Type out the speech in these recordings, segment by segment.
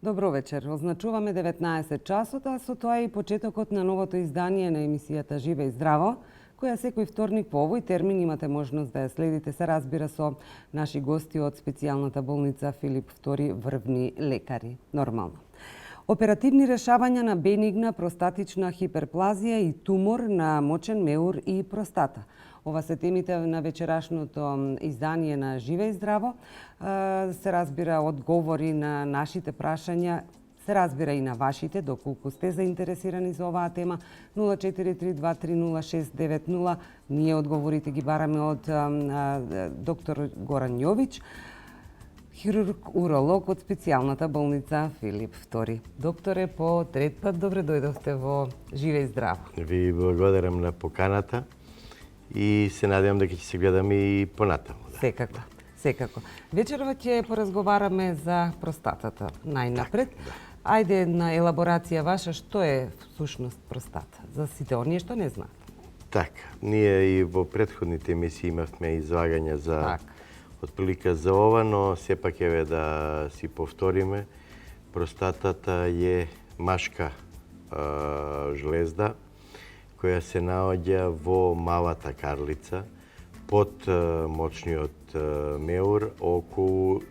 Добро вечер. Означуваме 19 часот, а со тоа и почетокот на новото издание на емисијата Живе и здраво, која секој вторник по овој термин имате можност да ја следите, се разбира, со наши гости од специјалната болница Филип II врвни лекари. Нормално. Оперативни решавања на бенигна простатична хиперплазија и тумор на мочен меур и простата. Ова се темите на вечерашното издание на Живе и здраво. Се разбира одговори на нашите прашања, се разбира и на вашите, доколку сте заинтересирани за оваа тема. 0432306990. Ние одговорите ги бараме од доктор Горан Јович, хирург-уролог од специјалната болница Филип II. Докторе, по трет пат добре дојдовте во Живе и здраво. Ви благодарам на поканата и се надевам дека ќе се гледаме и понатаму. Да. Секако, секако. Вечерва ќе поразговараме за простатата најнапред. Да. Ајде една елаборација ваша, што е всушност простата? За сите оние што не знаат. Така, ние и во претходните емисии имавме излагања за отприлика за ова, но сепак еве да си повториме. Простатата е машка жлезда која се наоѓа во малата карлица под мочниот меур околу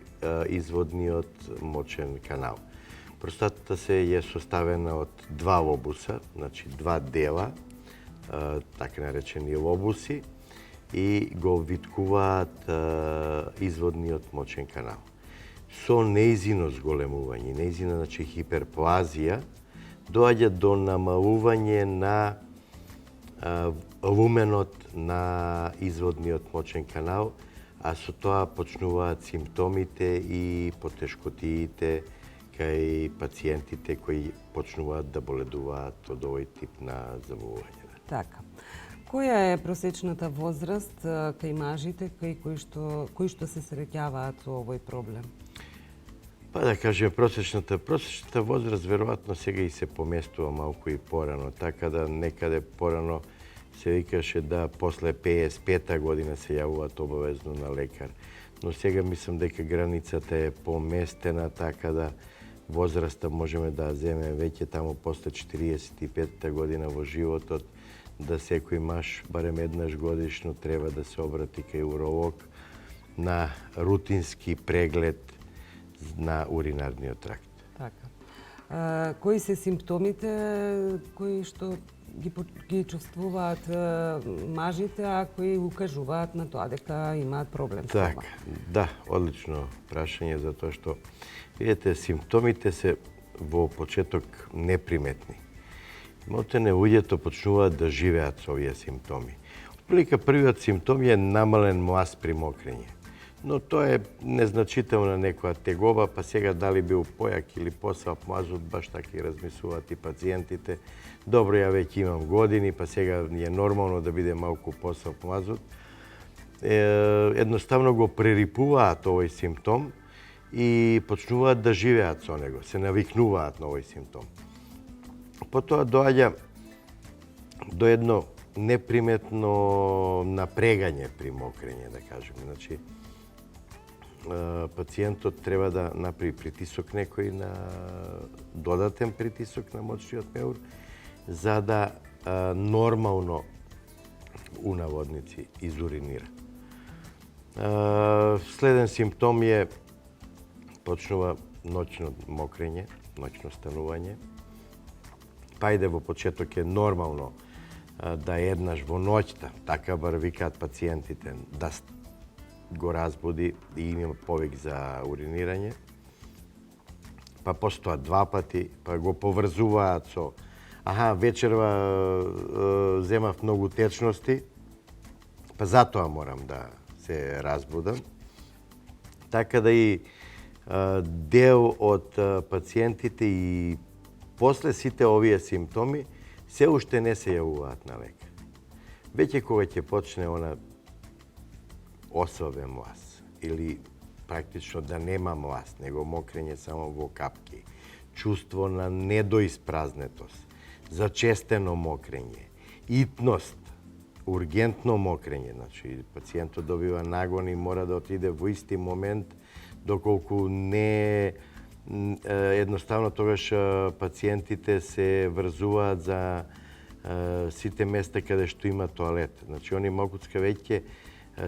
изводниот мочен канал. Простатата е составена од два лобуса, значи два дела, така наречени лобуси, и го виткуваат изводниот мочен канал. Со нејзино зголемување, нејзина, значи хиперплазија, доаѓа до намалување на луменот на изводниот мочен канал, а со тоа почнуваат симптомите и потешкотиите кај пациентите кои почнуваат да боледуваат од овој тип на заболување. Така. Која е просечната возраст кај мажите кои што се среќаваат со овој проблем? Па да кажем, просечната возраст веројатно сега и се поместува малку и порано, така да некаде порано се викаше да после 55-та година се јавуваат обавезно на лекар. Но сега мислам дека границата е поместена, така да возраста можеме да земеме веќе таму после 45-та година во животот, да секој маж барем еднаш годишно треба да се обрати кај уролог на рутински преглед на уринарниот тракт. Така. Кои се симптомите кои што ги чувствуваат мажите, а кои укажуваат на тоа дека имаат проблем со ова? Така, да, одлично прашање, затоа што видите, симптомите се во почеток неприметни. Мотене луѓето почнуваат да живеат со овие симптоми. Отприлика првиот симптом е намален млас при мокрење. Но тоа е незначителна некоја тегоба, па сега дали бил појак или посвап мазот, баш така и размислуваат и пациентите. Добро, ја веќе имам години, па сега е нормално да биде малку посвап мазот. Едноставно го прерипуваат овој симптом и почнуваат да живеат со него, се навикнуваат на овој симптом. Потоа доаѓа до едно неприметно напрегање при мокрење, да кажеме. Значи, пациентот треба да направи притисок некој на додатен притисок на мочниот меур, за да нормално у наводници изуринира. Следен симптом е почнува ноќно мокрење, ноќно станување. Па иде во почеток е нормално да еднаш во ноќта, така бар викаат пациентите, да го разбуди и има повик за уринирање. Па постоа два пати, па го поврзуваат со вечерва земав многу течности, па затоа морам да се разбудам. Така да и дел од пациентите и после сите овие симптоми се уште не се јавуваат на лекар. Веќе кога ќе почне она осове млас или практично да нема млас, него мокрење само во капки, чувство на недоиспразнетост, зачестено мокрење, итност, ургентно мокрење, значи пациентот добива нагон и мора да отиде во исти момент, доколку не едноставно тогаш пациентите се врзуваат за сите места каде што има тоалет. Значи, они малкуцка веќе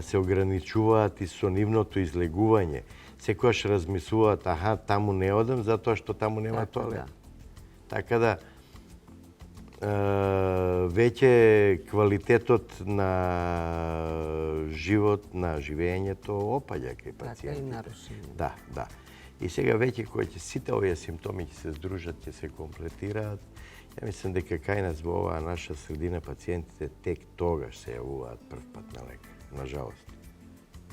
се ограничуваат и со нивното излегување. Секојаш размислуваат, аха, таму не одам, затоа што таму нема тоалет. Така да, веќе квалитетот на живот, на живењето опаѓа кај пациентите. Така и нарушено. Да, да. И сега веќе кога ќе сите овие симптоми ќе се здружат, ќе се комплетираат, ја мислам дека кај нас во оваа наша средина пациентите тек тогаш се јавуваат прв пат на лекар. Нажалост.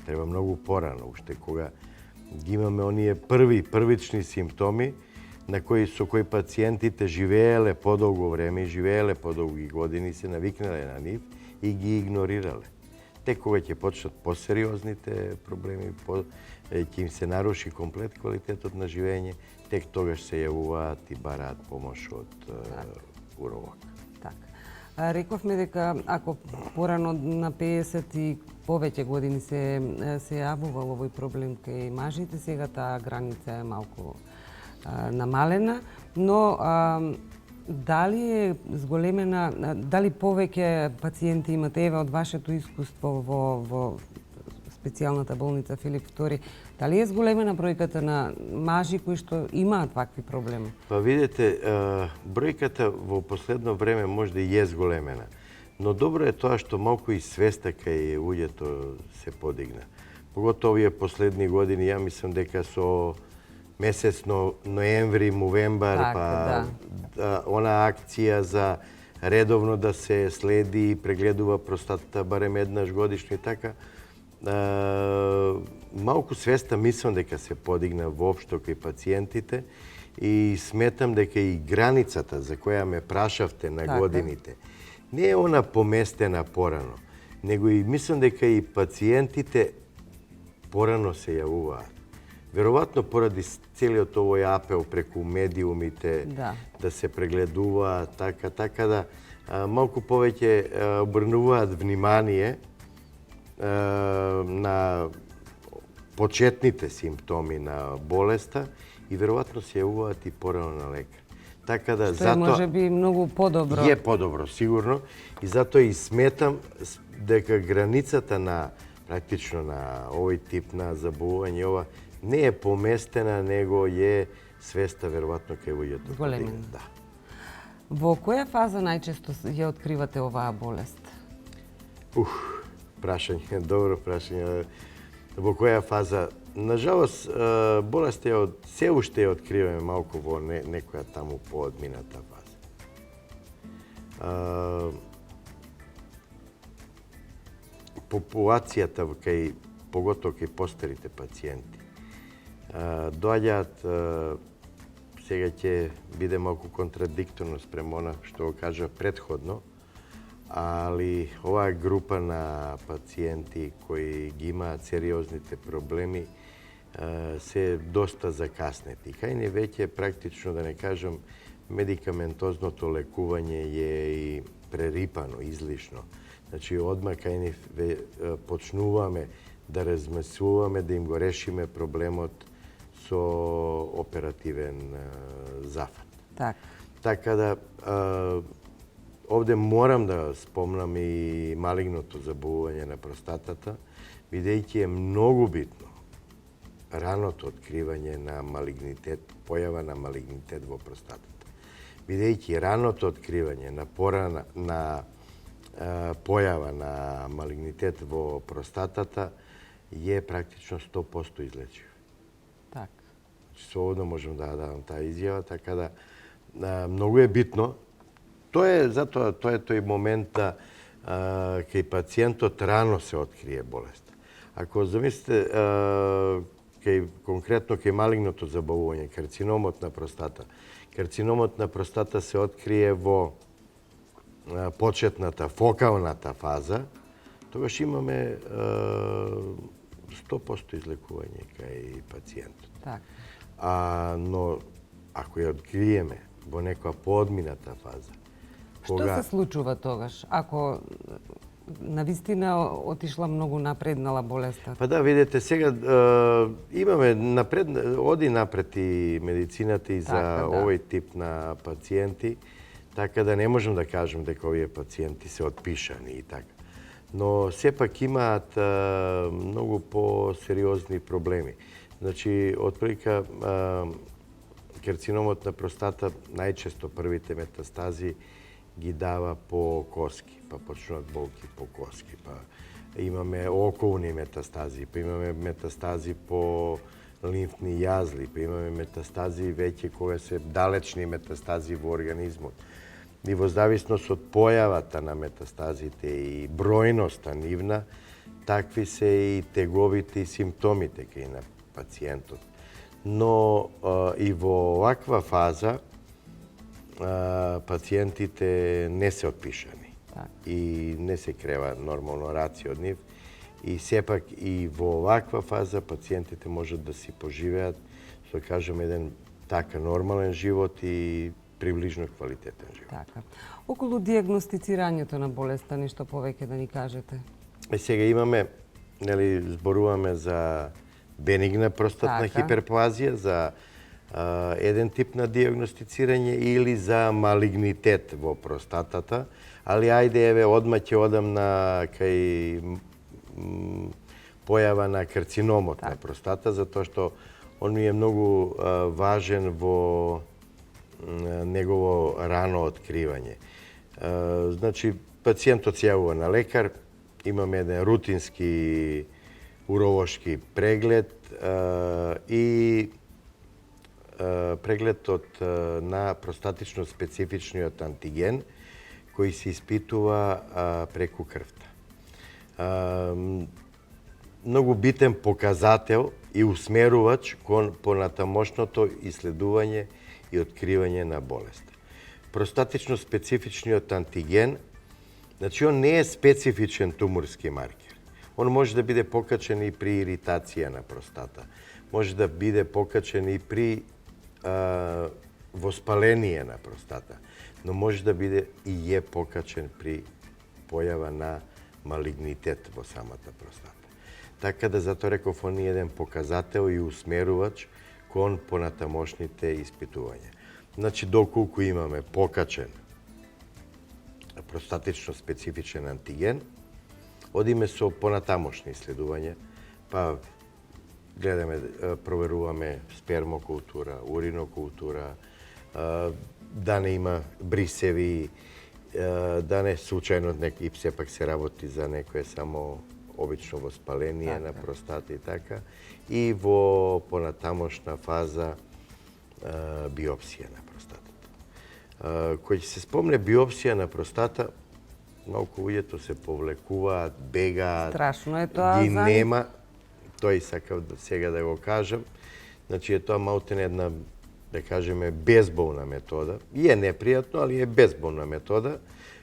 Треба многу порано, уште кога ги имаме оние првични симптоми со кои пациентите живееле подолго време, живееле подолги години, се навикнале на нив и ги игнорирале. Тек кога ќе почнат посериозните проблеми, ќе им се наруши комплет квалитетот на живење, тек тогаш се јавуваат и бараат помош од уролог. Така. Рековме дека ако порано на 50 и повеќе години се јавувал овој проблем кај мажите, сега таа граница е малку намалена, но дали е зголемена, дали повеќе пациенти имате, еве од вашето искуство во специјалната болница Филип II, дали е зголемена бројката на мажи кои што имаат вакви проблеми? Па видите, бројката во последно време може да е зголемена, но добро е тоа што малку и свеста кај луѓето се подигна. Поготово овие последни години, ја мислам дека со месец ноември, мувембар, она акција за редовно да се следи и прегледува простатата барем еднаш годишно и така, малку свеста мислам дека се подигна воопшто кај пациентите и сметам дека и границата за која ме прашавте на годините не е она поместена порано, него и мислам дека и пациентите порано се јавуваат. Веројатно поради целиот овој апел преку медиумите да се прегледуваат, така да малку повеќе обрнуваат внимание на почетните симптоми на болеста и веројатно се јавуваат и порано на лекар. Така да што може би многу подобро. Е подобро, сигурно, и затоа и сметам дека границата на практично на овој тип на заболување ова не е поместена, него е свеста веројатно кај луѓето. Големена. Да. Во која фаза најчесто ја откривате оваа болест? Прашање, добро прашање. Во која фаза? Нажалост, болест се уште ја откриваме малку во некоја таму поодмината фаза. Популацијата поготово кај постарите пациенти доаѓаат, сега ќе биде малку контрадикторно спрема она што го кажа предходно, али оваа група на пациенти кои ги имаат сериозните проблеми се доста закаснети. Кај не веќе практично, да не кажам, медикаментозното лекување е и прерипано, излишно. Значи, одма кај не почнуваме да размислуваме, да им го решиме проблемот со оперативен зафат. Така да, овде морам да спомнам и малигното заболување на простатата, бидејќи е многу битно раното откривање на малигнитет, појава на малигнитет во простатата. Бидејќи раното откривање на појава на малигнитет во простатата е практично 100% излечив. Така. Слободно можам да дадам таа изјава, така да многу е битно. Тоа е тој момент да кај пациентот рано се открие болест. Ако замислите, конкретно кај малигното заболување, карциномот на простата. Карциномот на простата се открие во почетната, фокалната фаза, тогаш имаме 100% излекување кај пациентот. Така. Но ако ја откриеме во некоја поодмината фаза, Што се случува тогаш, ако навистина отишла многу напреднала болеста? Па да, видите, сега имаме оди напред и медицината и за Така, да. овој тип на пациенти, така да не можам да кажем дека овие пациенти се отпишани и така. Но сепак имаат многу по-сериозни проблеми. Значи, отприлика карциномот на простата најчесто првите метастази ги дава по коски, па почнуваат болки по коски, па имаме околни метастази, па имаме метастази по лимфни јазли, па имаме метастази веќе кога се далечни метастази во организмот. И во зависност од појавата на метастазите и бројноста нивна, такви се и теговите и симптомите кај на пациентот. Но и во оваква фаза пациентите не се отпишани и не се крева нормално рација од нив. И сепак и во оваква фаза пациентите можат да си поживеат, што кажем, еден така нормален живот и приближно квалитетен живот. Така. Околу диагностицирањето на болеста, нешто повеќе да ни кажете? Сега имаме, нели, зборуваме за бенигна простатна хиперплазија, за еден тип на диагностицирање или за малигнитет во простатата, али ајде, еве, одма ќе одам на кај појава на карциномот на простата, затоа што он ми е многу важен во негово рано откривање. Значи, пациентот се јавува на лекар, имаме еден рутински уролошки преглед и прегледот на простатично специфичниот антиген кој се испитува преку крвта. Многу битен показател и усмерувач кон понатамошното исследување и откривање на болест. Простатично специфичниот антиген, значи он не е специфичен туморски маркер. Он може да биде покачен и при иритација на простата. Може да биде покачен и при воспаление на простата, но може да биде и е покачен при појава на малигнитет во самата простата. Така да затоа реков, он е еден показател и усмерувач кон понатамошните испитувања. Значи, доколку имаме покачен простатично специфичен антиген, одиме со понатамошни исследувања, па гледаме, проверуваме спермокултура, уринокултура, да не има брисеви, да не случајно и сепак се работи за некое само обично воспаление на простата и така, и во понатамошна фаза биопсија на простатата. Кој се спомне биопсија на простата, малку луѓето се повлекуваат, бегаат, Страшно е тоа ги за нема. Тој сакав сега да го кажам. Значи е тоа малку една, да кажеме, безболна метода. И е непријатно, али е безболна метода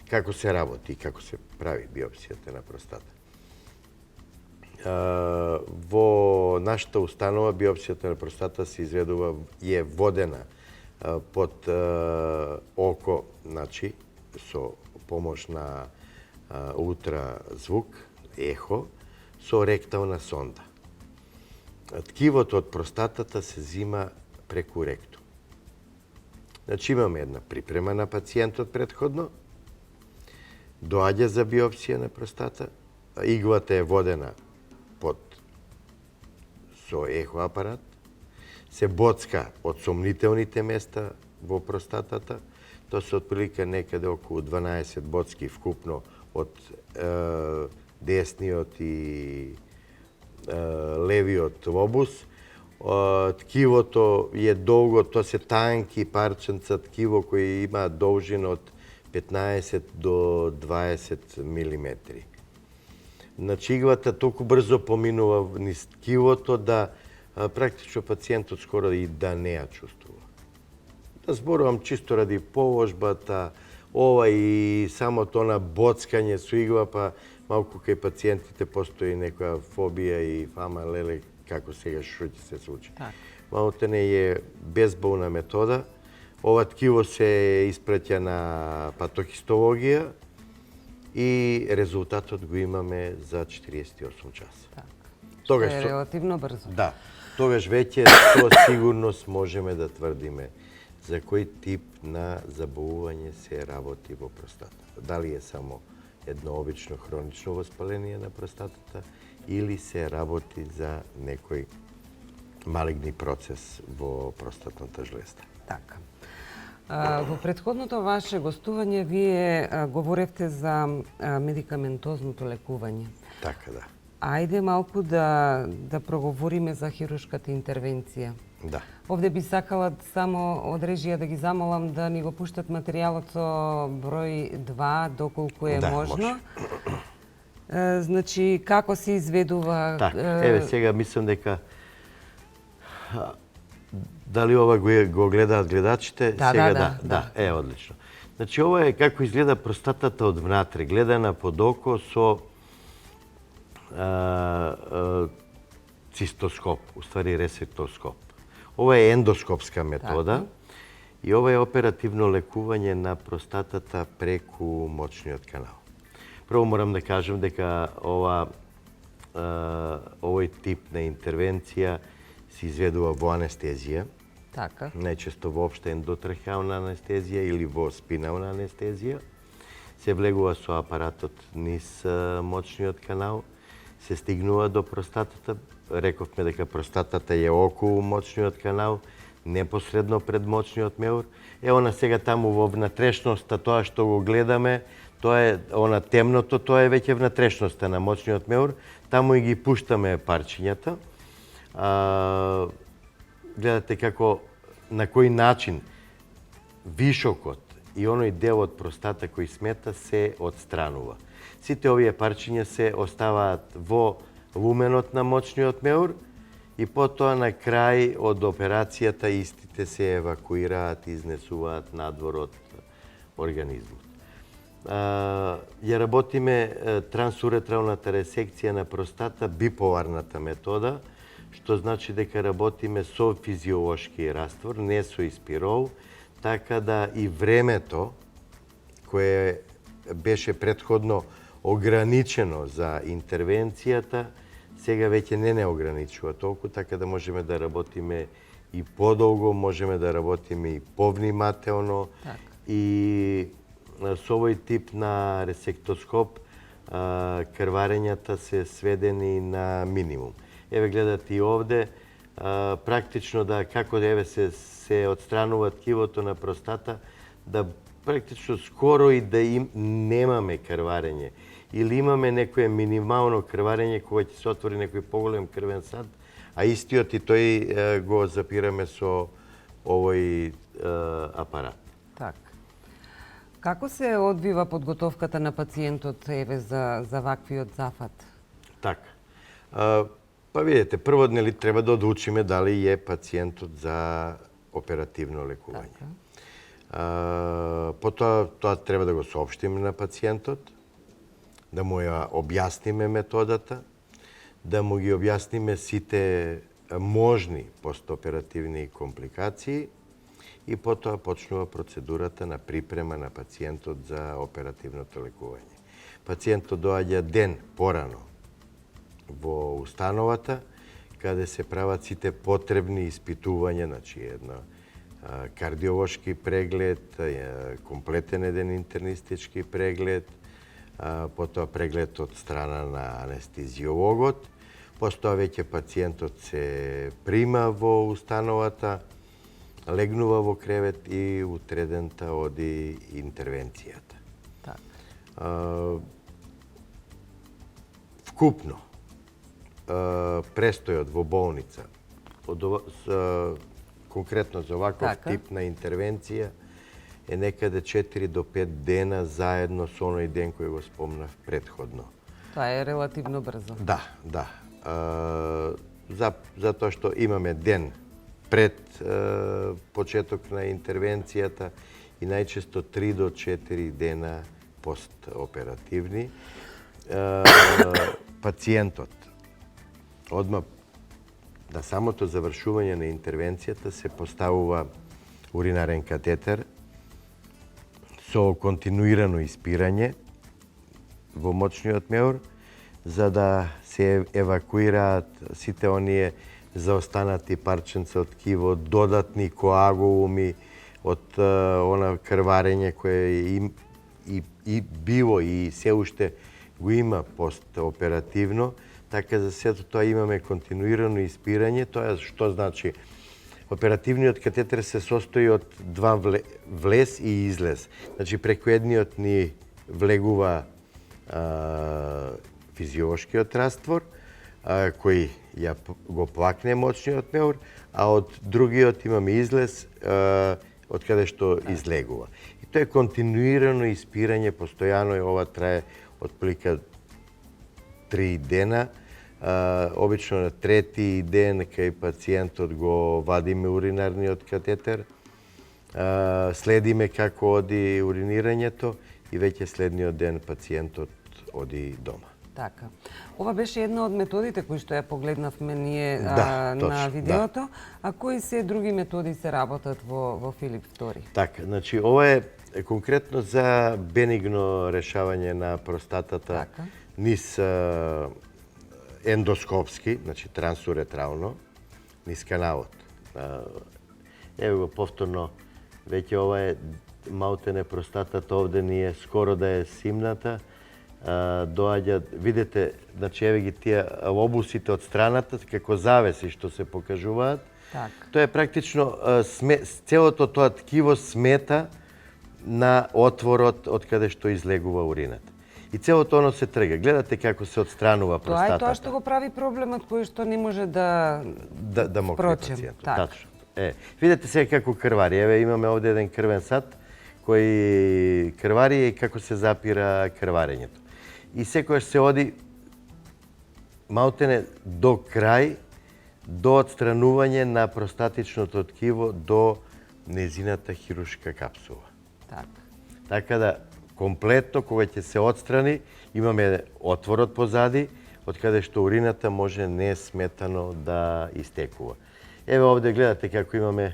како се работи и како се прави биопсијата на простата. Во нашата установа биопсијата на простата се изведува и е водена под око, значи со помош на ултразвук, ехо, со ректална сонда. Ткивото од простатата се зима преку ректум. Значи имаме една припрема на пациентот предходно, доаѓа за биопсија на простата, иглата е водена со ехоапарат, се боцка од сомнителните места во простатата, тоа се отприлика некаде околу 12 боцки вкупно од десниот и левиот лобус. Ткивото е долго, тоа се танки парченца ткиво кои има должина од 15 до 20 милиметри. Значи, иглата толку брзо поминува низ ткивото да практично пациентот скоро и да не ја чувствува. Да зборувам чисто ради положбата, ова и самото на боцкање со игла, па малку кај пациентите постои некоја фобија и фама леле како сега што ќе се случи. Малотене е безболна метода. Ова ткиво се испраќа на патохистологија и резултатот го имаме за 48 часа. Тогаш е релативно брзо. Да. Тогаш веќе со сигурност можеме да тврдиме за кој тип на заболување се работи во простатата. Дали е само едно обично хронично воспаление на простатата или се работи за некој малигни процес во простатната жлезда. Така. Во претходното ваше гостување вие говоревте за медикаментозното лекување. Така, да. Ајде малку да проговориме за хируршката интервенција. Да. Овде би сакала само од режија да ги замолам да ни го пуштат материјалот со број 2 доколку е можно. Значи, како се изведува... Така, еве сега мислам дека дали ова го гледаат гледачите? Сега да. Е, одлично. Значи, ова е како изгледа простатата од внатре, гледана под око со цистоскоп, уствари ресектоскоп. Ова е ендоскопска метода и ова е оперативно лекување на простатата преку мочниот канал. Прво морам да кажам дека овој тип на интервенција се изведува во анестезија. Така. Најчесто воопште ендотрахеална анестезија или во спинална анестезија. Се влегува со апаратот низ мочниот канал, се стигнува до простатата. Рековме дека простатата е околу мочниот канал, непосредно пред мочниот меур. Ево на сега таму во внатрешноста, тоа што го гледаме, тоа е она темното, тоа е веќе внатрешноста на мочниот меур. Таму и ги пуштаме парчињата. Гледате како на кој начин вишокот и оној дел од простата кој смета се отстранува. Сите овие парчиња се оставаат во луменот на мочниот меур и потоа на крај од операцијата истите се евакуираат, изнесуваат надвор од организмот. Ја работиме трансуретралната ресекција на простата, биполарната метода, што значи дека работиме со физиолошки раствор, не со испирол, така да и времето кое беше претходно ограничено за интервенцијата, сега веќе не ограничува толку, така да можеме да работиме и подолго, можеме да работиме и повнимателно. И со овој тип на ресектоскоп крварењата се сведени на минимум. Еве гледате и овде, практично да како еве се отстранува ткивото на простата, да практично скоро и да немаме крварење. Или имаме некое минимално крварење кога ќе се отвори некој поголем крвен сад, а истиот и тој го запираме со овој апарат. Така. Како се одвива подготовката на пациентот еве за ваквиот зафат? Така. Па видите, прво нели треба да одлучиме дали е пациентот за оперативно лекување. Потоа тоа треба да го соопштиме на пациентот, да му ја објасниме методата, да му ги објасниме сите можни постоперативни компликации и потоа почнува процедурата на припрема на пациентот за оперативното лекување. Пациентот доаѓа ден порано во установата, каде се прават сите потребни испитувања, значи една кардиолошки преглед, комплетен еден интернистички преглед, потоа преглед од страна на анестезиологот, постоја веќе пациентот се прима во установата, легнува во кревет и утредента оди интервенцијата. Вкупно, престојот во болница, конкретно за ваков тип на интервенција, е некаде 4 до 5 дена заедно со оној ден кој го спомнав претходно. Тоа е релативно брзо. Да, да. затоа што имаме ден пред почеток на интервенцијата и најчесто 3 до 4 дена постоперативни. Пациентот одма на самото завршување на интервенцијата се поставува уринарен катетер со континуирано испирање во мочниот меур, за да се евакуираат сите оние заостанати парченца од ткиво, додатни коагулуми од она крварење кое и било и се уште го има постоперативно, така за сето тоа имаме континуирано испирање. Тоа што значи? Оперативниот катетер се состои од два влез и излез. Значи преку едниот ни влегува физиолошкиот раствор, кој ја го плакне мочниот меур, а од другиот имаме излез од каде што излегува. И тоа е континуирано испирање, постојано, и ова трае отприлика 3 дена. Обично на трети ден кај пациентот го вадиме уринарниот катетер, следиме како оди уринирањето и веќе следниот ден пациентот оди дома. Така. Ова беше една од методите кои што ја погледнавме ние Да, точно, на видеото, а кои се други методи се работат во Филип II? Така, значи ова е конкретно за бенигно решавање на простатата низ ендоскопски, значи трансуретрално, низ каналот. Ево го повторно, веќе ова е малтене простатата овде ни е скоро да е симната, доаѓа, видите, значи еве ги тие лобусите од страната како завеси што се покажуваат. Тоа е практично целото тоа ткиво смета на отворот од каде што излегува урината. И целото оно се трга. Гледате како се отстранува простатата. Тоа е тоа што го прави проблемот кој што не може да мокне пациентот. Тачно. Видете сега како крвари. Еве имаме овде еден крвен сад кој крвари и како се запира крварењето. И секојаш се оди малтене до крај, до отстранување на простатичното ткиво до незината хируршка капсула. Така да, комплетно, кога ќе се отстрани, имаме отворот позади, од каде што урината може несметано да истекува. Еве овде гледате како имаме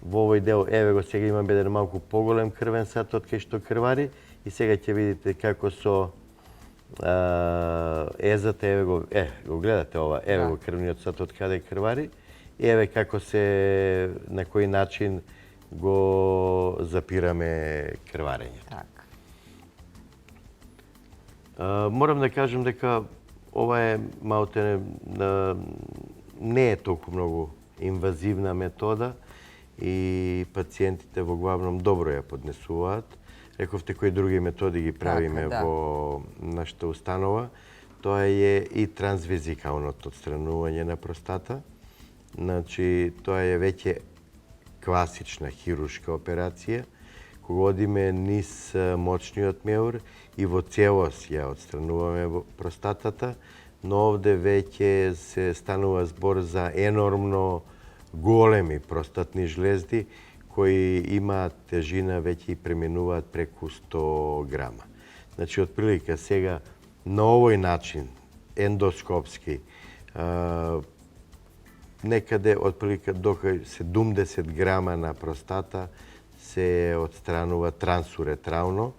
во овој дел, еве го сега имаме еден малку поголем крвен сад од кај што крвари и сега ќе видите како со езата, еве го гледате ова, еве го крвниот сад од каде крвари и еве како се, на кој начин го запираме крварењето. Морам да кажам дека ова е малтене не е толку многу инвазивна метода и пациентите во главном добро ја поднесуваат. Рековте кои други методи ги правиме во нашата установа. Тоа е и трансвезикалното отстранување на простата. Значи, тоа е веќе класична хируршка операција, кога одиме низ мочниот меур и во целост ја отстрануваме простатата, но овде веќе се станува збор за енормно големи простатни жлезди кои имаат тежина веќе и преминуваат преку 100 грама. Значи, отприлика сега на овој начин, ендоскопски, некаде отприлика до 70 грама на простата се отстранува трансуретрално,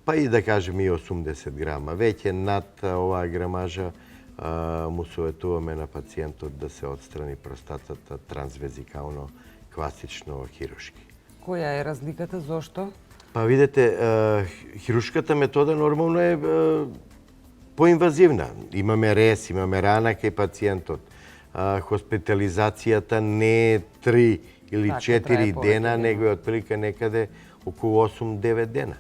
па и да кажем и 80 грама. Веќе над оваа грамажа му советуваме на пациентот да се отстрани простатата трансвезикално, класично хируршки. Која е разликата, зошто? Па видете, хируршката метода нормално е поинвазивна. Имаме рез, имаме рана кај пациентот. Хоспитализацијата не е 3 или 4 дена, него е отприлика некаде околу 8-9 дена.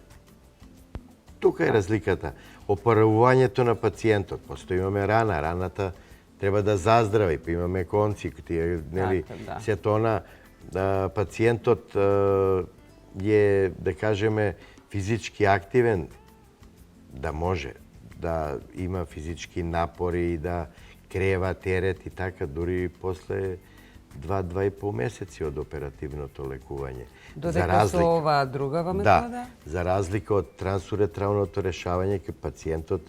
Тука е разликата. Опаравувањето на пациентот. Посто имаме рана, раната треба да заздрави, па имаме конци, нели, сето она, пациентот е, да кажеме, физички активен, да може да има физички напори и да крева, терет и така, дури после 2-2,5 месеци од оперативното лекување. Додека со оваа другава метода? Да, за разлика од трансуретралното решавање, кај пациентот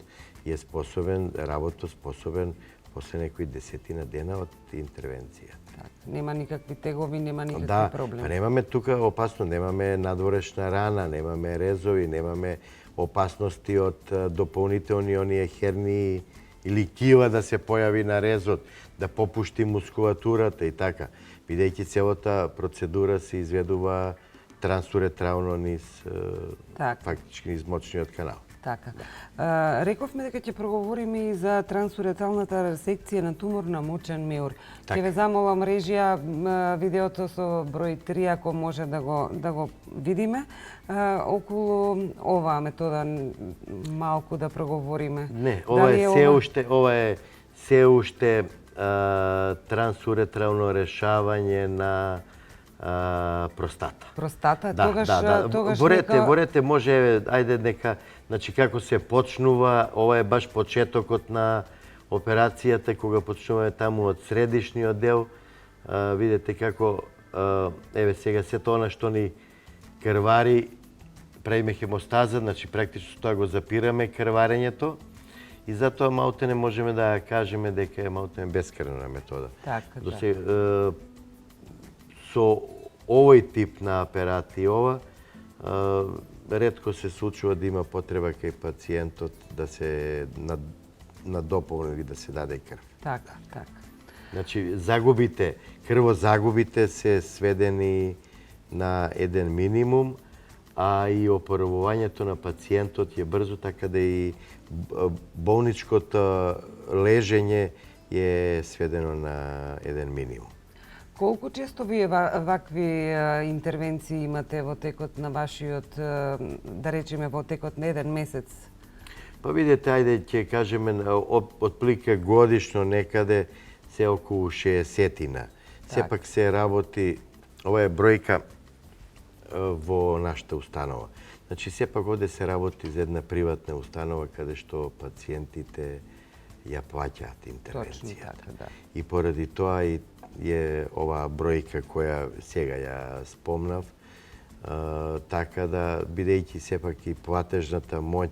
е способен, работоспособен после некои 10 дена од интервенција. Так, нема никакви тегови, нема никакви Да, проблеми. па немаме тука опасно, немаме надворешна рана, немаме резови, немаме опасности од дополнителни оние херни или кила да се појави на резот, да попушти мускулатурата и така. Бидејќи целата процедура се изведува трансуретрално низ фактички низ мочниот канал. Така. Рековме дека ќе проговориме и за трансуретралната ресекција на тумор на мочен меур. Ќе ве замолам режија видеото со број 3 ако може да го видиме. Околу оваа метода малку да проговориме. Не, ова е се уште трансуретрално решавање на простата. Простата? Тогаш борете, може, ајде нека, значи како се почнува, ова е баш почетокот на операцијата, кога почнуваме таму од средишниот дел, видите како, еве сега сето она што ни крвари, правиме хемостаза, значи практично тоа го запираме крварењето, и затоа малте не можеме да кажеме дека е малте бескрвна метода. Така, да. Со овој тип на операцијова, ретко се случува да има потреба кај пациентот да се надополни или да се даде крв. Така. Значи, крвозагубите се сведени на еден минимум, а и опоравувањето на пациентот е брзо, така да и болничкото лежење е сведено на еден минимум. Колку често вие вакви интервенции имате во текот на вашиот, да речеме, во текот на еден месец? Па видите, ајде ќе кажеме, отплика годишно некаде се околу 60-тина. Сепак се работи, ова е бројка во нашата установа. Значи, сепак овде се работи за една приватна установа каде што пациентите ја плаќаат интервенцијата. Точно така, да. И поради тоа и е оваа бројка која сега ја спомнав, така да, бидејќи сепак и платежната моќ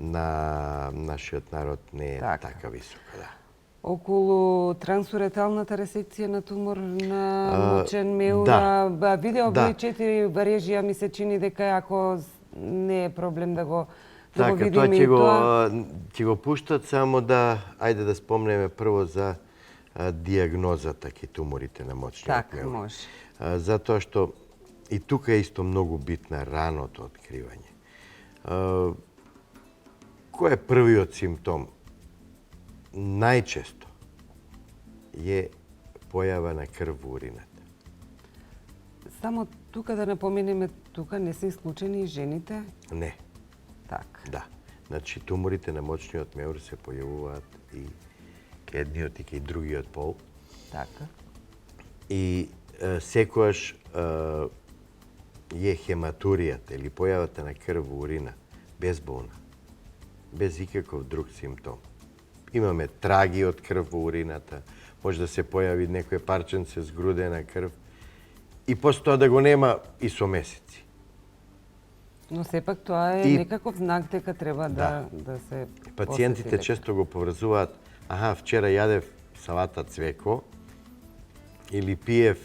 на нашиот народ не е така висока. Да. Околу трансуретралната ресекција на тумор на мочен меур, видео број 4 режија ми се чини дека ако не е проблем да го видиме и тоа. Ќе го пуштат, само да, ајде да спомнеме прво за диагнозата кај туморите на мочниот меур. Така, може. Затоа што и тука е исто многу битна раното откривање. Кој е првиот симптом? Најчесто е појава на крв во урината. Само тука да напоменеме, тука не се исклучени и жените? Не. Така. Да. Значи, туморите на мочниот меур се појавуваат и едниот и кај другиот пол. Така. И секојаш е хематуријата или појавата на крв во урина безболна, без никаков друг симптом. Имаме траги од крв во урината, може да се појави некој парченце згрудена крв и после тоа да го нема и со месеци. Но сепак тоа е некаков знак дека треба да се пациентите често го поврзуваат, вчера јадев салата цвеко или пиев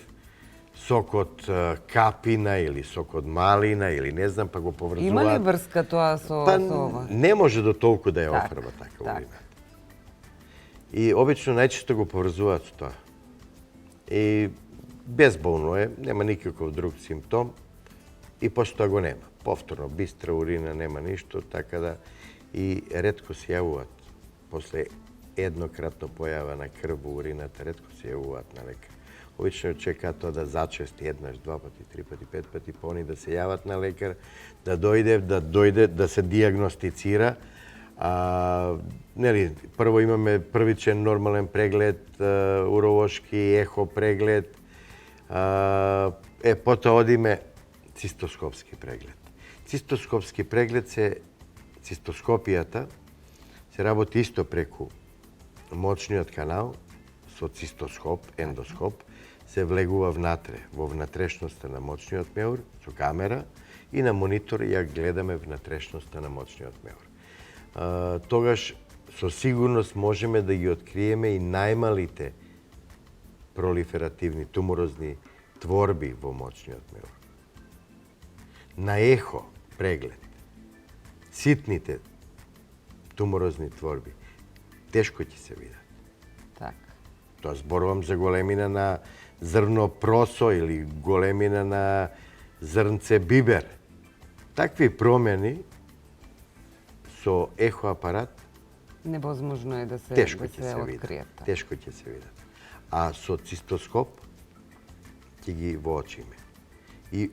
сок од капина или сок од малина или не знам, па го поврзуваат. Има ли врска тоа со ова? Не може до толку да ја офрба така урината. И обично најчесто го поврзуваат со тоа. И безболно е, нема никаков друг симптом и после тоа го нема. Повторно, бистра урина, нема ништо, така да и ретко се јавуваат. После еднократно појава на крв во урината, ретко се јавуваат на лекар. Обично чекаат тоа да зачести еднаш, 2 пати, 3 пати, 5 пати, па они да се јават на лекар, да дојде, да се диагностицира. Прво имаме првичен нормален преглед, уролошки, ехо преглед, потоа одиме цистоскопски преглед. Цистоскопски преглед цистоскопијата се работи исто преку мочниот канал со цистоскоп, ендоскоп, се влегува внатре, во внатрешноста на мочниот меур, со камера, и на монитор ја гледаме внатрешноста на мочниот меур. Тогаш со сигурност можеме да ги откриеме и најмалите пролиферативни туморозни творби во мочниот меур. На ехо преглед, ситните туморозни творби тешко ќе се видат. Така. Тоа зборувам за големина на зрно просо или големина на зрнце бибер. Такви промени со ехоапарат Невозможно е да се, тешко да ќе се се откријат. видат. Тешко ќе се видат. А со цистоскоп ќе ги воочиме. И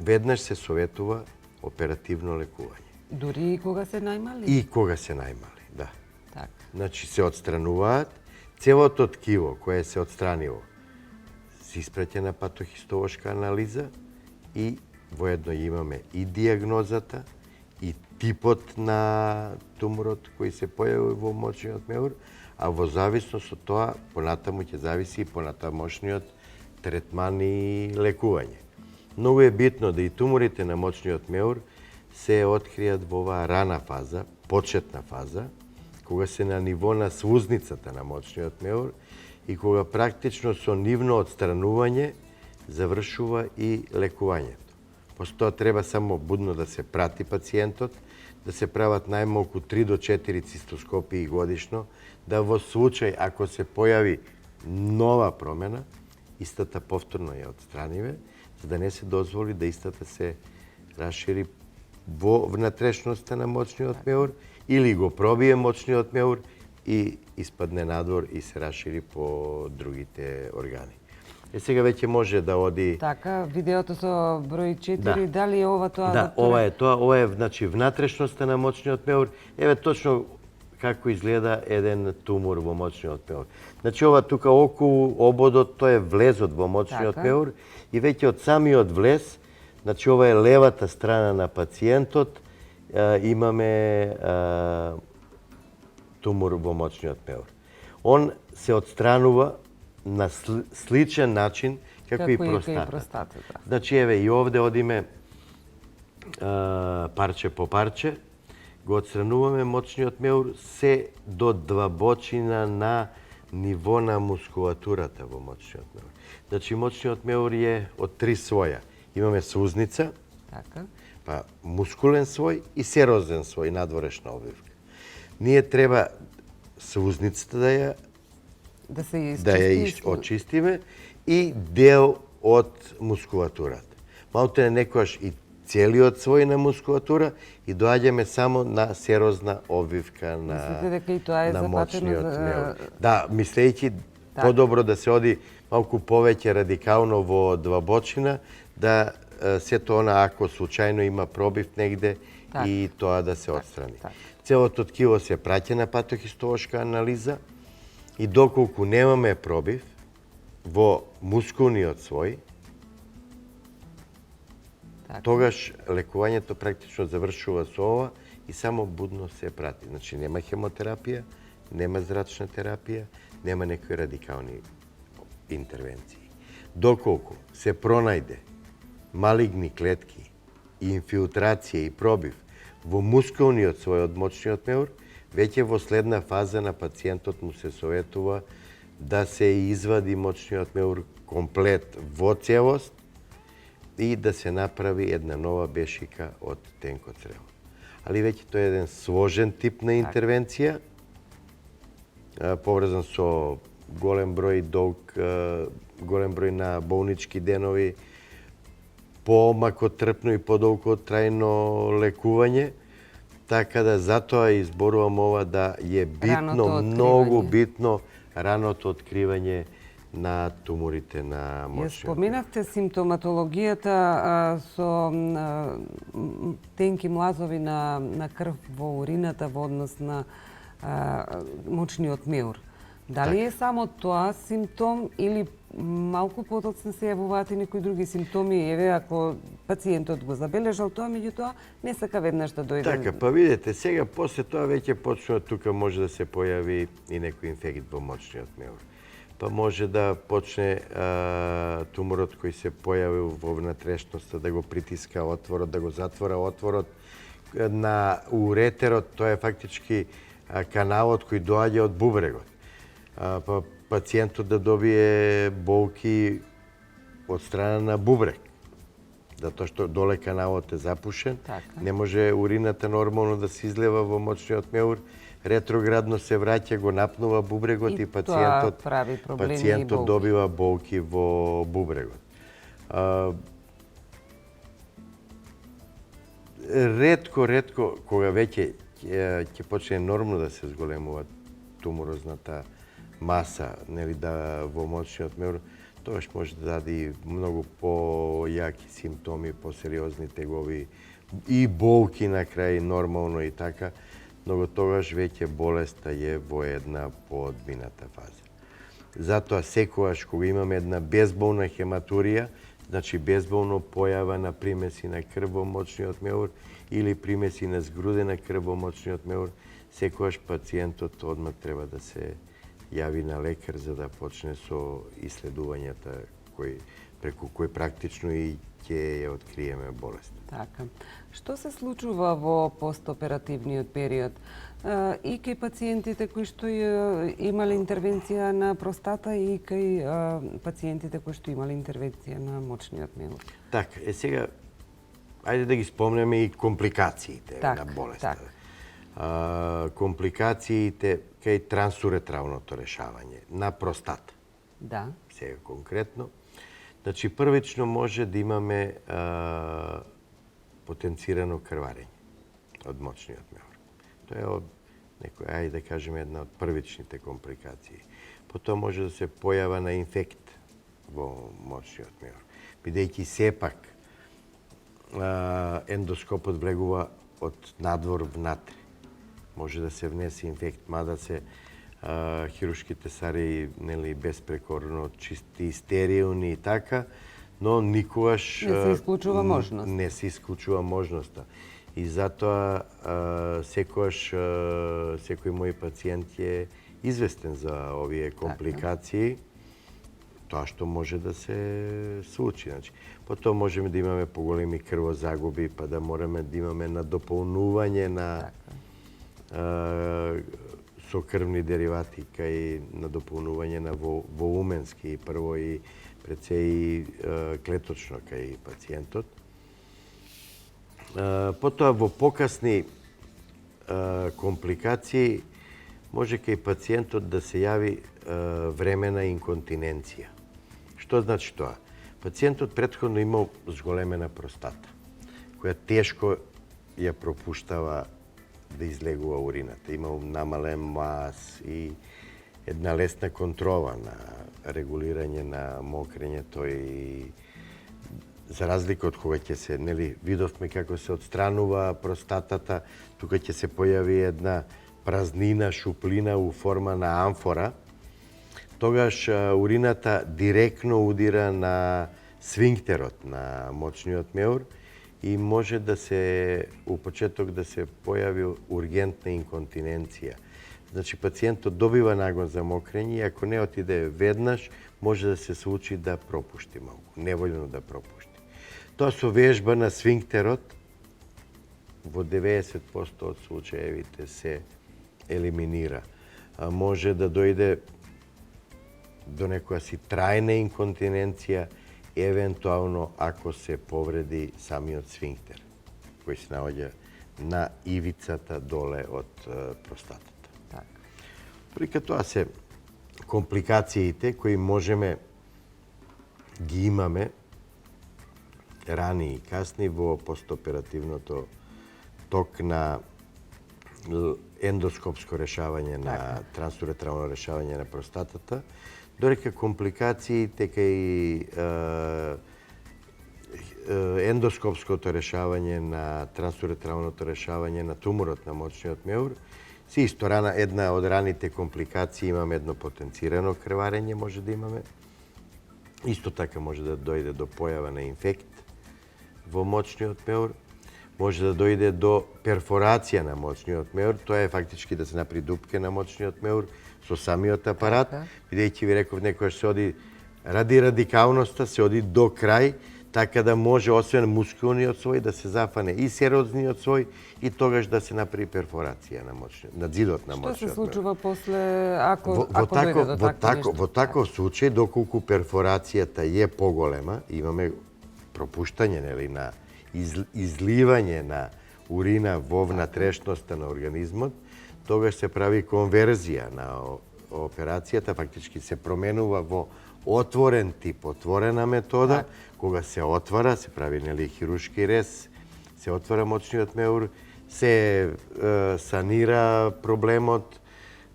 веднаш се советува оперативно лекување. Дури и кога се најмали? И кога се најмали, да. Така. Значи се отстрануваат, целото ткиво кое се отстранило се испраќа на патохистолошка анализа и воедно имаме и диагнозата, и типот на туморот кој се појави во мочниот меур, а во зависност од тоа, понатаму ќе зависи и понатамошниот третман и лекување. Многу е битно да и туморите на мочниот меур се откријат во оваа рана фаза, почетна фаза, кога се на ниво на свузницата на мочниот меур и кога практично со нивно отстранување завршува и лекувањето. После тоа треба само будно да се прати пациентот, да се прават најмалку 3 до 4 цистоскопии годишно, да во случај ако се појави нова промена, истата повторно ја отстраниве, за да не се дозволи да истата се расшири во внатрешноста на мочниот меур или го пробие мочниот меур и испадне надвор и се расшири по другите органи. Сега веќе може да оди... Така, видеото со број 4, Да. дали е ова тоа? Да, докторе? ова е тоа, ова е значи внатрешноста на мочниот меур. Еве точно како изгледа еден тумор во мочниот меур. Значи ова тука околу ободот, тоа е влезот во мочниот Така. меур и веќе од самиот влез, значи ова е левата страна на пациентот, имаме тумор во мочниот меур. Он се отстранува на сличен начин како и простатата. простатата. Значи, еве, и овде одиме парче по парче, го отстрануваме мочниот меур се до длабочина на ниво на мускулатурата во мочниот меур. Значи, мочниот меур е од 3 слоја. Имаме сузница, Така. па мускулен слој и серозен слој, надворешна обвивка. Ние треба сузницата Да се да ја очистиме и дел од мускулатурата. Малте некојаш и целиот слој на мускулатура и доаѓаме само на серозна обвивка Мислите дека и тоа е на запатено мочниот за- меур. Да, мислејќи Така. подобро да се оди малку повеќе радикално во длабочина, да сето она ако случајно има пробив негде Така. и тоа да се отстрани. така. Целото ткиво се праќа на патохистолошка анализа и доколку немаме пробив во мускулниот слој, Така. тогаш лекувањето практично завршува со ова и само будно се прати. Значи нема хемотерапија, нема зрачна терапија, нема некои радикални интервенции. Доколку се пронајде малигни клетки, инфилтрација и пробив во мускулниот слој од мочниот меур, веќе во следна фаза на пациентот му се советува да се извади мочниот меур комплет во целост и да се направи една нова бешика од тенко црево. Али веќе тоа е еден сложен тип на интервенција, поврзан со голем број голем број на болнички денови, помако трпно и подолго трајно лекување, така да затоа изборувам ова да е битно, Раното многу откривање. битно раното откривање на туморите на Ја мочниот. споменавте симптоматологијата со тенки млазови на крв во урината во однос на мочниот меур. Дали е само тоа симптом или малку подоцна се јавуваат и некои други симптоми. Еве, ако пациентот го забележал тоа, меѓутоа не сака веднаш да дојде. Така, па видете, сега после тоа веќе почнува, тука може да се појави и некој инфект во мочниот меур. Па може да почне туморот кој се појави во внатрешноста да го притиска отворот, да го затвора отворот на уретерот, тоа е фактички каналот кој доаѓа од бубрегот. Па пациентот да добие болки од страна на бубрег, затоа што доле каналот е запушен, Така. не може урината нормално да се излева во мочниот меур, ретроградно се враќа, го напнува бубрегот и тоа пациентот прави проблеми и болки. добива болки во бубрегот. Ретко, кога веќе ќе почне нормално да се зголемува туморозната маса, нели, да во мочниот меур, тогаш може да даде и многу појаки симптоми, посериозни тегови и болки на крај нормално и така, но тогаш веќе болеста е во една поодмината фаза. Затоа секогаш кога имаме една безболна хематурија, значи безболно појава на примеси на крв во мочниот меур или примеси на згрудена крв во мочниот меур, секогаш пациентот одмah треба да се јави на лекар за да почне со исследувањата преку кои практично и ќе ја откриеме болест. Така. Што се случува во постоперативниот период? И кај пациентите кои што имале интервенција на простата и кај пациентите кои што имале интервенција на мочниот меур. Така, сега, ајде да ги спомнеме и компликациите Так, на болеста. так. Компликациите кај трансуретралното решавање на простата. Да. Сега конкретно. Значи, првично може да имаме потенцирано крварење од мочниот меур. Тоа е од некој, ајде да кажеме, една од првичните компликации. Потоа може да се појава на инфект во мочниот меур. Бидејќи сепак ендоскопот влегува од надвор внатре. Може да се внесе инфект, мада се хируршките сари, нели, безпрекорно чисти и стерилни и така, но никогаш Не се исклучува можност. Не се исклучува можноста. И затоа секогаш секој мој пациент е известен за овие компликации, тоа што може да се случи. Значи, потоа можеме да имаме поголеми крвозагуби, па да мораме да имаме надополнување на со крвни деривати, кај надополнување на волуменски, прво и пред се и клеточно кај пациентот. Потоа во покасни компликации може кај пациентот да се јави времена инконтиненција. Што значи тоа? Пациентот претходно имал зголемена простата, која тешко ја пропуштава да излегува урината. Имал намален мас и една лесна контрола на регулирање на мокрењето и за разлика од кога ќе се, нели, видовме како се отстранува простатата, тука ќе се појави една празнина, шуплина у форма на амфора, тогаш урината директно удира на сфинктерот на мочниот меур и може да се, у почеток да се појави ургентна инконтиненција. Значи, пациентот добива нагон за мокрење и ако не отиде веднаш, може да се случи да пропушти малку, неволјно да пропушти. Тоа со вежба на сфинктерот во 90% од случаевите се елиминира. Може да дојде до некоја си трајна инконтиненција, евентуално ако се повреди самиот сфинктер, кој се наоѓа на ивицата доле од простатата. Така. Прика тоа се компликациите кои можеме ги имаме рани и касни во постоперативното ток на ендоскопско решавање на трансуретрално решавање на простатата, додека компликациите кај ендоскопското решавање на трансуретралното решавање на туморот на мочниот меур се исто една од раните компликации, имаме едно потенцирано крварење, може да имаме, Исто така може да дојде до појава на инфект во мочниот меур, може да дојде до перфорација на мочниот меур, тоа е фактички да се направи дупке на мочниот меур со самиот апарат, бидејќи ви реков некојаш се оди ради радикалноста, се оди до крај, така да може освен мускулниот слој да се зафане и серозниот слој и тогаш да се направи перфорација на зидот на мочниот меур. Што се случува после ако дојде до такво нешто? Во таков случај, доколку перфорацијата е поголема, имаме пропуштање на изливање на урина во внатрешноста на организмот, тогаш се прави конверзија на операцијата, фактички се променува во отворен тип, отворена метода, кога се отвара, се прави хируршки рез, се отвара мочниот меур, се санира проблемот,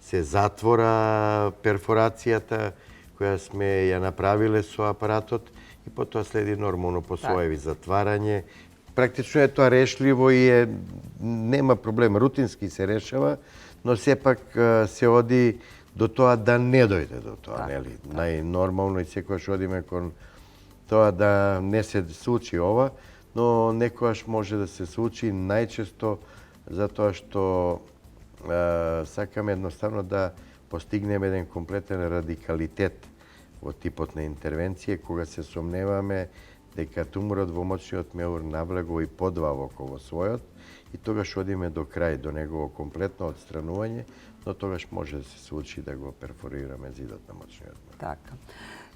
се затвора перфорацијата која сме ја направиле со апаратот и потоа следи нормално послоеви затварање. Практично е тоа решливо и нема проблем, рутински се решава, но сепак се оди до тоа да не дојде до тоа, нели? Најнормално и секогаш одиме кон тоа да не се случи ова, но некогаш може да се случи најчесто затоа што сакаме едноставно да постигнеме еден комплетен радикалитет во типот на интервенција, кога се сомневаме дека туморот во мочниот меур навлегува и подвалоко во својот и тогаш одиме до крај, до негово комплетно отстранување, но тогаш може да се случи да го перфорираме зидот на мочниот меур. Така.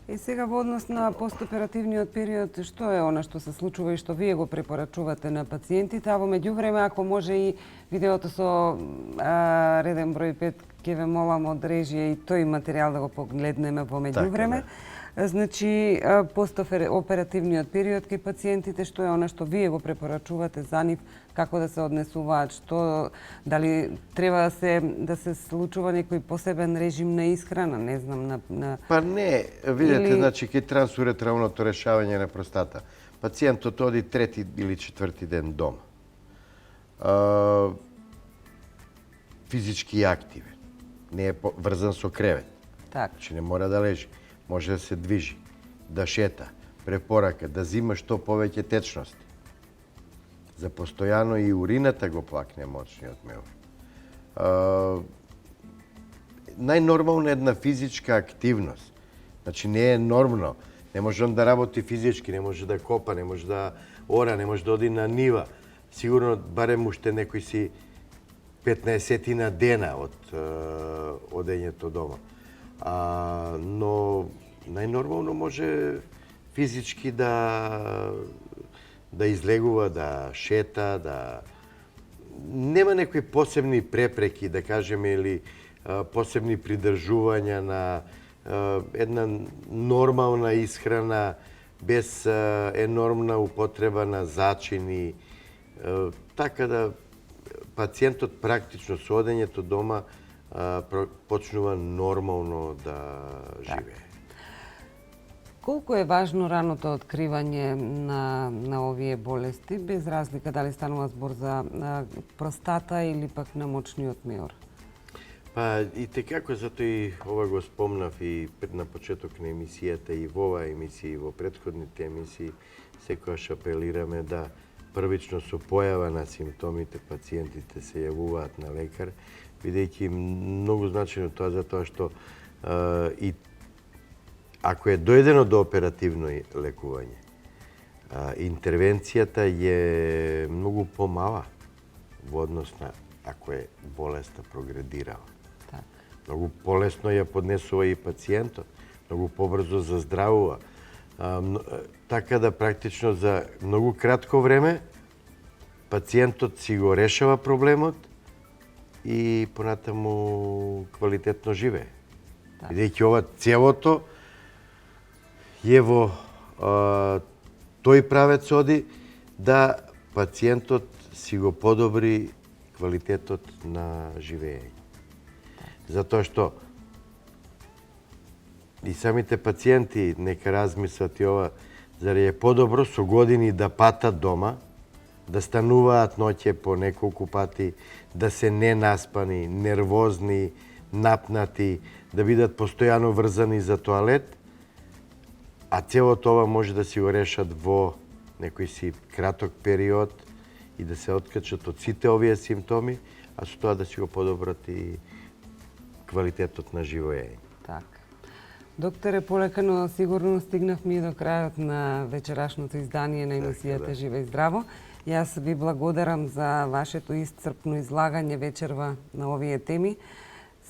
И сега во однос на постоперативниот период, што е она што се случува и што вие го препорачувате на пациентите, а во меѓувреме ако може и видеото со реден број 5 ќе ве молам од режија и тој материјал да го погледнеме во меѓувреме. Значи, постоперативниот период кај пациентите, што е она што вие го препорачувате за нив, како да се однесуваат, што дали треба да се случува некој посебен режим на исхрана, не знам на Па не, видете, значи кај трансуретралното решавање на простата, пациентот оди трети или четврти ден дома. Физички активен, не е врзан со кревет. Так. Значи не мора да лежи. Може да се движи, да шета, препорака, да зима што повеќе течности. За постојано и урината го плакне мочниот меур. Најнормално е една физичка активност. Значи не е нормално. Не може он да работи физички, не може да копа, не може да ора, не може да оди на нива. Сигурно барем уште некои си 15 дена од одењето дома. Но најнормално може физички да излегува, да шета, да нема некои посебни препреки, да кажеме, или посебни придржувања на една нормална исхрана без енормна употреба на зачини, така да пациентот практично со одењето дома почнува нормално да живее. Колку е важно раното откривање на овие болести, без разлика дали станува збор за простата или пак на мочниот меур? Па и текако, затоа и ова го спомнав и на почеток на емисијата, и во оваа емисија, и во претходните емисии, секогаш апелираме да првично со појава на симптомите пациентите се јавуваат на лекар, бидејќи многу значајно тоа затоа што и ако е дојдено до оперативно лекување, интервенцијата е многу помала во однос на ако е болеста прогредирала. Так. Многу полесно ја поднесува и пациентот, многу побрзо заздравува. Така да практично за многу кратко време пациентот си го решава проблемот и понатаму квалитетно живее. Бидејќи ова целото е во тој правец оди да пациентот си го подобри квалитетот на живење. Затоа што и самите пациенти нека размислат и ова, заради е подобро со години да патат дома, да стануваат ноќе по неколку пати, да се ненаспани, нервозни, напнати, да бидат постојано врзани за тоалет, А целото ова може да си го решат во некој си краток период и да се откачат од сите овие симптоми, а со тоа да си го подобрат и квалитетот на живење. Така. Докторе, полека, но сигурно стигнавме и до крајот на вечерашното издание на емисијата Живе и здраво. Јас ви благодарам за вашето исцрпно излагање вечерва на овие теми.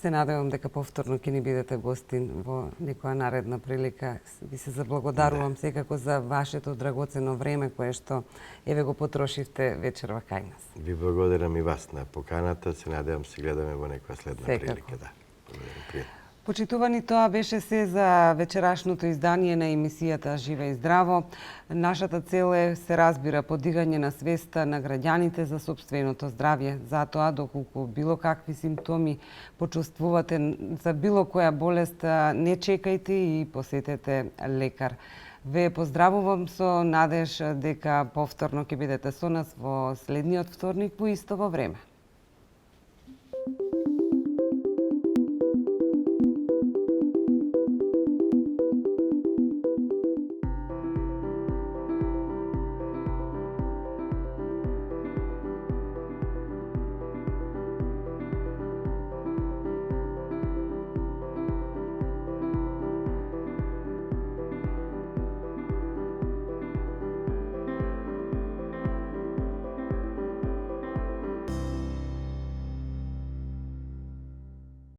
Се надевам дека повторно ќе ни бидете гостин во некоја наредна прилика. Ви се заблагодарувам секако за вашето драгоцено време кое што еве го потрошивте вечерва кај нас. Ви благодарам и вас на поканата. Се надевам се гледаме во некоја следна Секако. прилика. Да. Благодарам. Пријатно. Почитувани, тоа беше се за вечерашното издание на емисијата Живе и здраво. Нашата цел е, се разбира, подигање на свеста на граѓаните за сопственото здравје. Затоа, доколку било какви симптоми почувствувате за било која болест, не чекајте и посетете лекар. Ве поздравувам со надеж дека повторно ќе бидете со нас во следниот вторник во истово време.